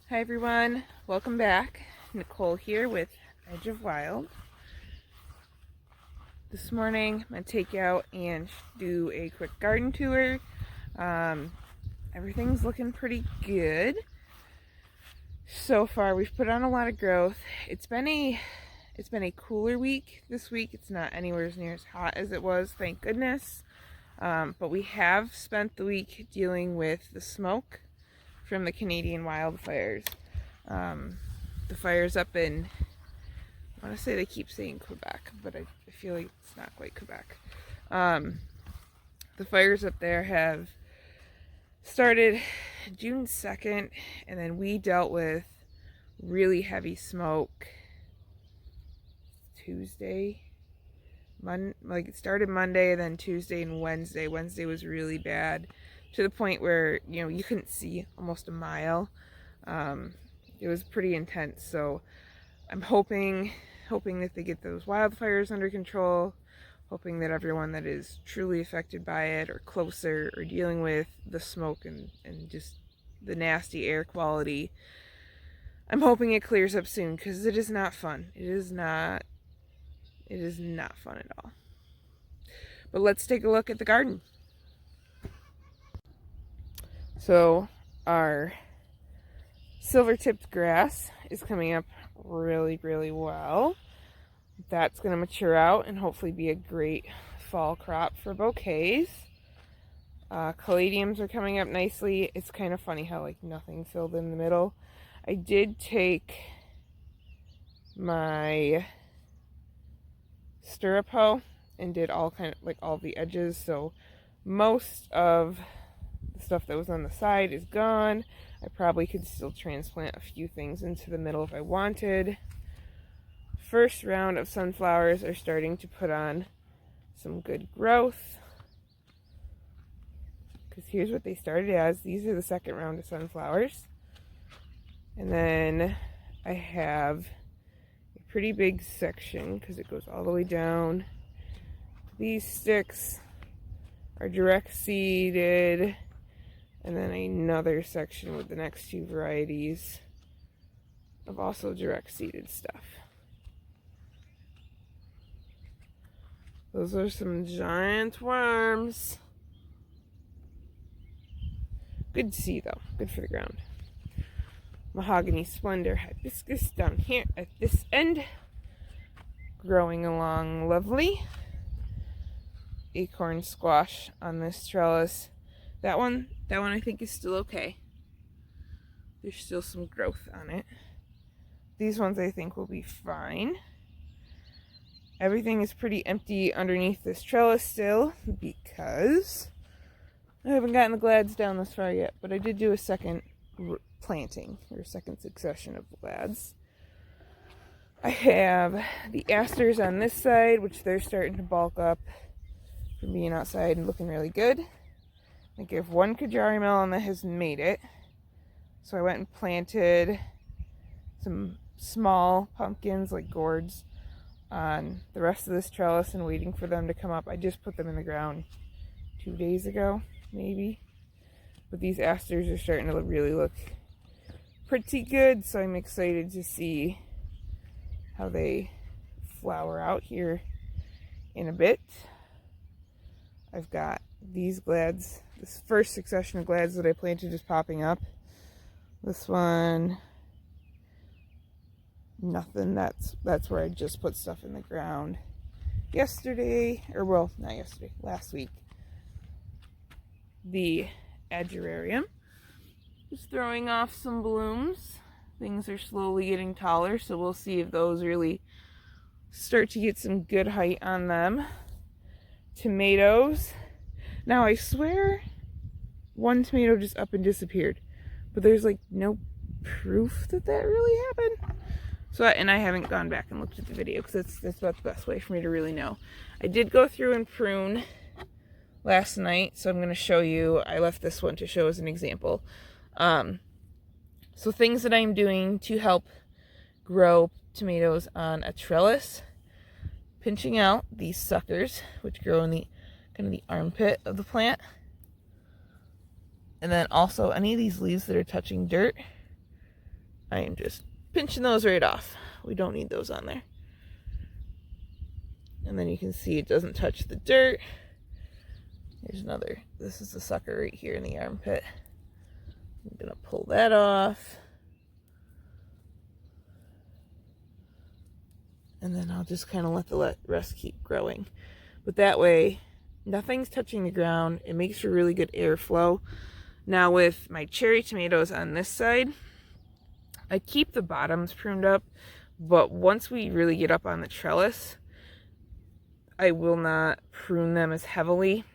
Hi everyone, welcome back. Nicole here with Edge of Wild. This morning I'm going to take you out and do a quick garden tour. Everything's looking pretty good. So far we've put on a lot of growth. It's been a cooler week this week. It's not anywhere near as hot as it was, thank goodness. But we have spent the week dealing with the smoke from the Canadian wildfires. The fires up in, I want to say they keep saying Quebec, but I feel like it's not quite Quebec. The fires up there have started June 2nd, and then we dealt with really heavy smoke Tuesday. It started Monday, then Tuesday and Wednesday. Wednesday was really bad, to the point where, you couldn't see almost a mile. It was pretty intense, so I'm hoping that they get those wildfires under control, hoping that everyone that is truly affected by it or closer or dealing with the smoke and just the nasty air quality, I'm hoping it clears up soon, because it is not fun. It is not fun at all. But let's take a look at the garden. So our silver-tipped grass is coming up really, really well. That's going to mature out and hopefully be a great fall crop for bouquets. Caladiums are coming up nicely. It's kind of funny how nothing filled in the middle. I did take my stirrup hoe and did all the edges, so most of the stuff that was on the side is gone. I probably could still transplant a few things into the middle if I wanted. First round of sunflowers are starting to put on some good growth, because here's what they started as. These are the second round of sunflowers. And then I have a pretty big section, because it goes all the way down. These sticks are direct seeded. And then another section with the next two varieties of also direct seeded stuff. Those are some giant worms. Good to see though, good for the ground. Mahogany Splendor hibiscus down here at this end, growing along lovely. Acorn squash on this trellis. That one I think is still okay. There's still some growth on it. These ones I think will be fine. Everything is pretty empty underneath this trellis still, because I haven't gotten the glads down this far yet, but I did do a second planting, or a second succession of glads. I have the asters on this side, which they're starting to bulk up from being outside and looking really good. I think I have one Kajari melon that has made it. So I went and planted some small pumpkins, like gourds, on the rest of this trellis and waiting for them to come up. I just put them in the ground 2 days ago, maybe. But these asters are starting to really look pretty good, so I'm excited to see how they flower out here in a bit. I've got these glads, this first succession of glads that I planted is popping up. This one, nothing. That's where I just put stuff in the ground yesterday, or well, not yesterday, last week. The Adgerarium is throwing off some blooms. Things are slowly getting taller, so we'll see if those really start to get some good height on them. Tomatoes. Now I swear one tomato just up and disappeared, but there's no proof that really happened. So, and I haven't gone back and looked at the video, because that's about the best way for me to really know. I did go through and prune last night, so I'm going to show you. I left this one to show as an example. So things that I'm doing to help grow tomatoes on a trellis: pinching out these suckers, which grow in the kind of the armpit of the plant, and then also any of these leaves that are touching dirt, I am just pinching those right off. We don't need those on there. And then you can see it doesn't touch the dirt. Here's another. This is the sucker right here in the armpit. I'm going to pull that off. And then I'll just kind of let the rest keep growing. But that way, nothing's touching the ground. It makes for really good airflow. Now with my cherry tomatoes on this side, I keep the bottoms pruned up. But once we really get up on the trellis, I will not prune them as heavily.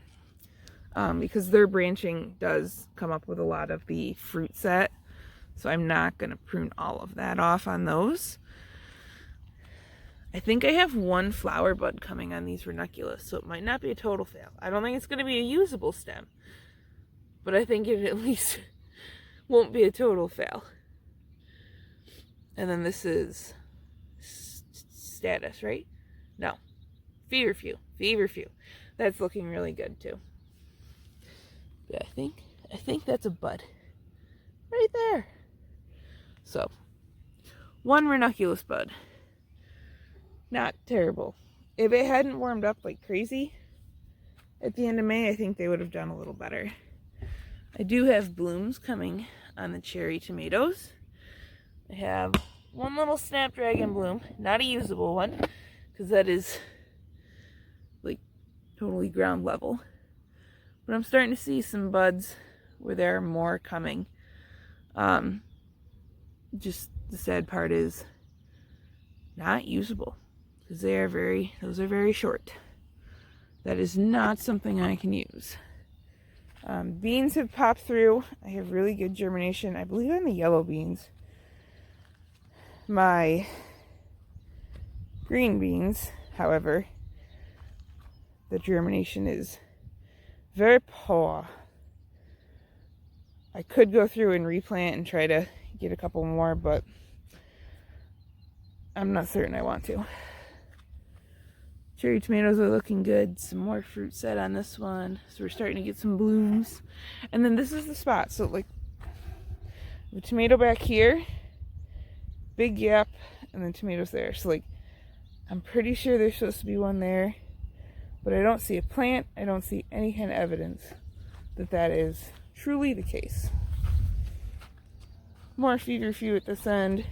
Because their branching does come up with a lot of the fruit set. So I'm not going to prune all of that off on those. I think I have one flower bud coming on these ranunculus, so it might not be a total fail. I don't think it's going to be a usable stem, but I think it at least won't be a total fail. And then this is status, right? No. Feverfew. Feverfew. That's looking really good too. Yeah, I think that's a bud. Right there. So, one ranunculus bud. Not terrible. If it hadn't warmed up like crazy at the end of May, I think they would have done a little better. I do have blooms coming on the cherry tomatoes. I have one little snapdragon bloom, not a usable one, because that is like totally ground level. But I'm starting to see some buds where there are more coming. Just the sad part is not usable. Because those are very short. That is not something I can use. Beans have popped through. I have really good germination. I believe on the yellow beans. My green beans, however, the germination is very poor. I could go through and replant and try to get a couple more, but I'm not certain I want to. Cherry tomatoes are looking good. Some more fruit set on this one. So we're starting to get some blooms. And then this is the spot. So like the tomato back here, big gap, and then tomatoes there. So like I'm pretty sure there's supposed to be one there. But I don't see a plant. I don't see any kind of evidence that that is truly the case. More feverfew at this end.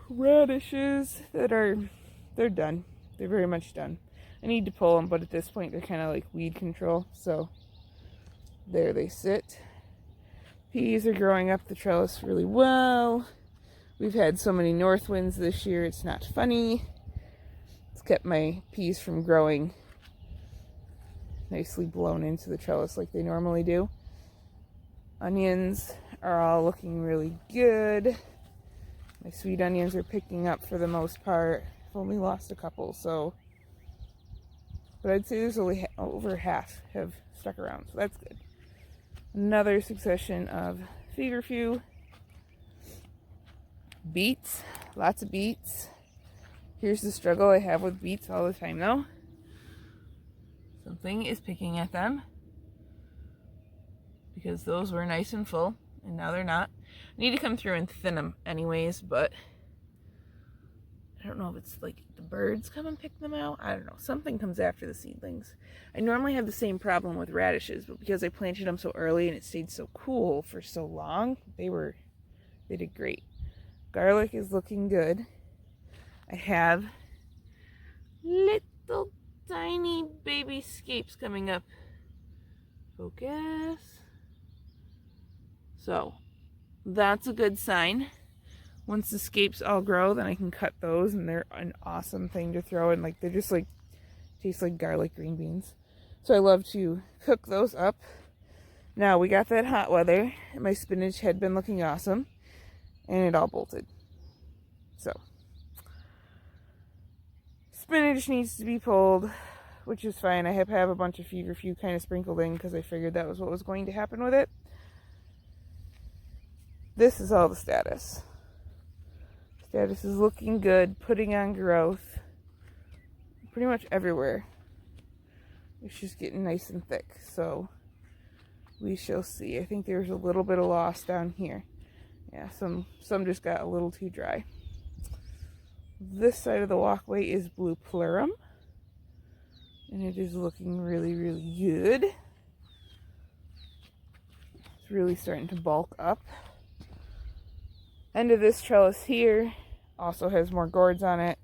Radishes they're done. They're very much done. I need to pull them, but at this point they're kind of like weed control. So there they sit. Peas are growing up the trellis really well. We've had so many north winds this year, it's not funny. It's kept my peas from growing nicely blown into the trellis like they normally do. Onions are all looking really good. My sweet onions are picking up for the most part. I've only lost a couple, so. But I'd say there's only over half have stuck around, so that's good. Another succession of feverfew. Beets, lots of beets. Here's the struggle I have with beets all the time though. Something is picking at them. Because those were nice and full, and now they're not. I need to come through and thin them anyways, but I don't know if it's like the birds come and pick them out. I don't know. Something comes after the seedlings. I normally have the same problem with radishes, but because I planted them so early and it stayed so cool for so long, they did great. Garlic is looking good. I have little tiny baby scapes coming up. Focus. So that's a good sign. Once the scapes all grow, then I can cut those, and they're an awesome thing to throw in. Like, they're just like, taste like garlic green beans. So I love to cook those up. Now, we got that hot weather, and my spinach had been looking awesome, and it all bolted. So, spinach needs to be pulled, which is fine. I have a bunch of feverfew kind of sprinkled in because I figured that was what was going to happen with it. This is all the status. Status is looking good, putting on growth. Pretty much everywhere. It's just getting nice and thick. So we shall see. I think there's a little bit of loss down here. Yeah, some just got a little too dry. This side of the walkway is blue plerum, and it is looking really, really good. It's really starting to bulk up. End of this trellis here also has more gourds on it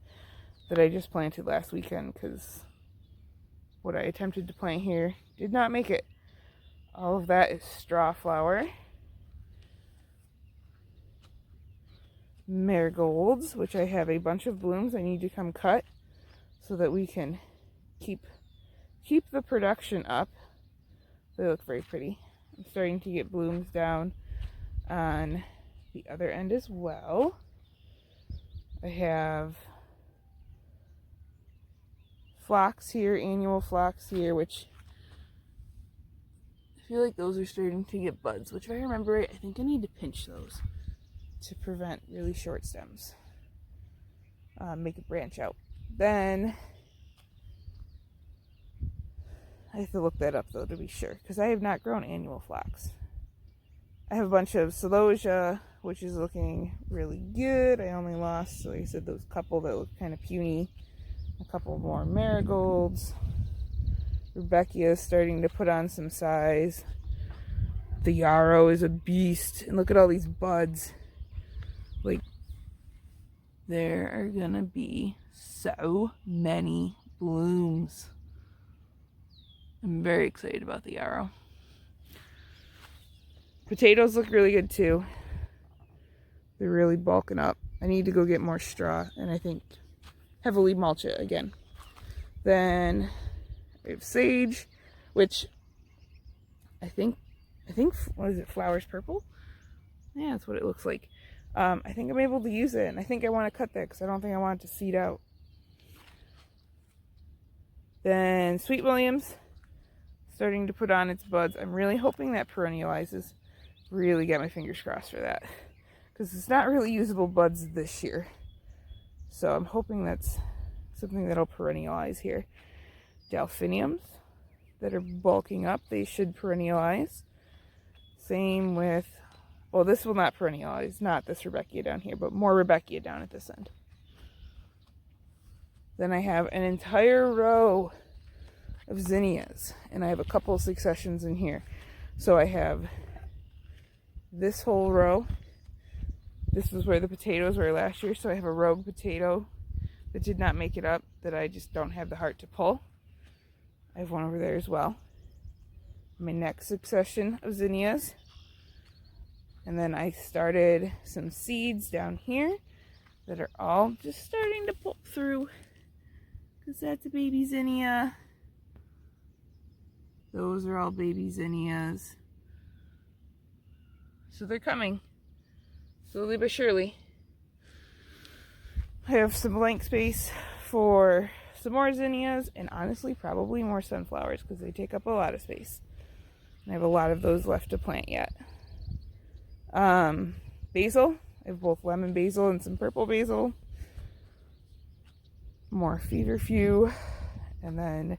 that I just planted last weekend because what I attempted to plant here did not make it. All of that is straw flower. Marigolds, which I have a bunch of blooms I need to come cut so that we can keep the production up. They look very pretty. I'm starting to get blooms down on the other end as well. I have phlox here, annual phlox here, which I feel like those are starting to get buds, which if I remember right, I think I need to pinch those to prevent really short stems. Make it branch out. Then I have to look that up though to be sure, because I have not grown annual phlox. I have a bunch of celosia, which is looking really good. I only lost, like I said, those couple that look kind of puny. A couple more marigolds. Rudbeckia is starting to put on some size. The yarrow is a beast. And look at all these buds. Like, there are gonna be so many blooms. I'm very excited about the yarrow. Potatoes look really good too. They're really bulking up. I need to go get more straw and I think heavily mulch it again. Then we have sage, which I think, what is it, flowers purple? Yeah, that's what it looks like. I think I'm able to use it, and I think I want to cut that because I don't think I want it to seed out. Then Sweet Williams, starting to put on its buds. I'm really hoping that perennializes. Really got my fingers crossed for that, because it's not really usable buds this year. So I'm hoping that's something that'll perennialize here. Delphiniums that are bulking up, they should perennialize. Same with, well, this will not perennialize, not this Rudbeckia down here, but more Rudbeckia down at this end. Then I have an entire row of zinnias, and I have a couple of successions in here. So I have this whole row. This was where the potatoes were last year, so I have a rogue potato that did not make it up that I just don't have the heart to pull. I have one over there as well. My next succession of zinnias. And then I started some seeds down here that are all just starting to pull through, because that's a baby zinnia. Those are all baby zinnias. So they're coming. Slowly but surely. I have some blank space for some more zinnias, and honestly probably more sunflowers because they take up a lot of space. And I have a lot of those left to plant yet. Basil. I have both lemon basil and some purple basil. More feverfew. And then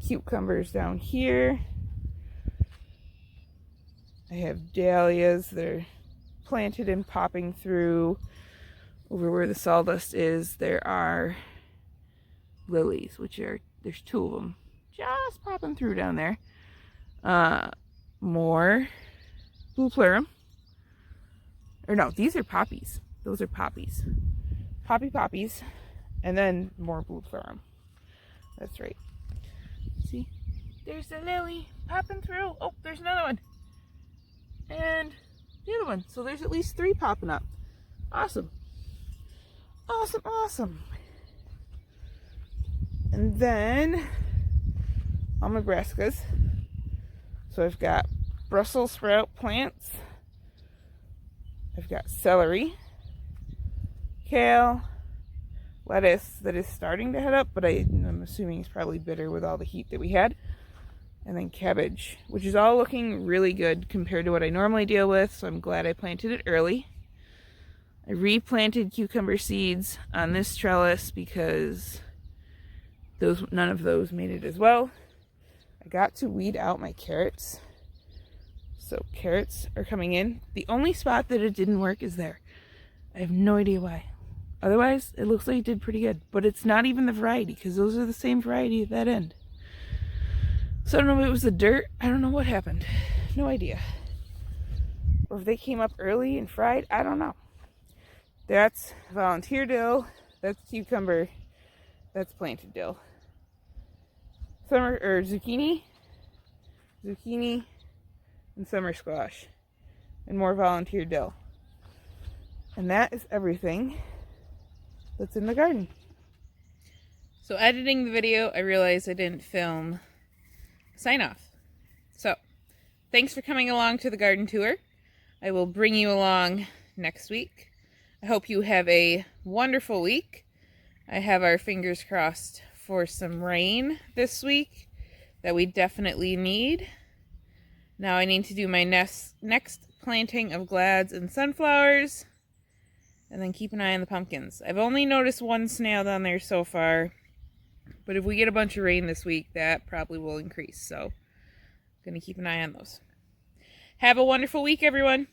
cucumbers down here. I have dahlias that are planted and popping through. Over where the sawdust is, there are lilies, which are, there's two of them just popping through down there. More blue plerum. Or no, these are poppies. Those are poppies. Poppies. And then more blue plerum. That's right. See? There's the lily popping through. Oh, there's another one. And the other one. So there's at least 3 popping up. Awesome. Awesome. And then all my brassicas. So I've got Brussels sprout plants. I've got celery, kale, lettuce that is starting to head up, but I'm assuming it's probably bitter with all the heat that we had. And then cabbage, which is all looking really good compared to what I normally deal with, so I'm glad I planted it early. I replanted cucumber seeds on this trellis because none of those made it as well. I got to weed out my carrots So carrots are coming in. The only spot that it didn't work is there. I have no idea why. Otherwise, it looks like it did pretty good. But it's not even the variety, because those are the same variety at that end. So I don't know if it was the dirt. I don't know what happened. No idea. Or if they came up early and fried. I don't know. That's volunteer dill. That's cucumber. That's planted dill. Summer or zucchini, and summer squash, and more volunteer dill. And that is everything that's in the garden. So editing the video, I realized I didn't film sign off. So thanks for coming along to the garden tour. I will bring you along next week. I hope you have a wonderful week. I have our fingers crossed for some rain this week that we definitely need. Now I need to do my next planting of glads and sunflowers, and then keep an eye on the pumpkins. I've only noticed one snail down there so far, but if we get a bunch of rain this week, that probably will increase. So I'm going to keep an eye on those. Have a wonderful week, everyone.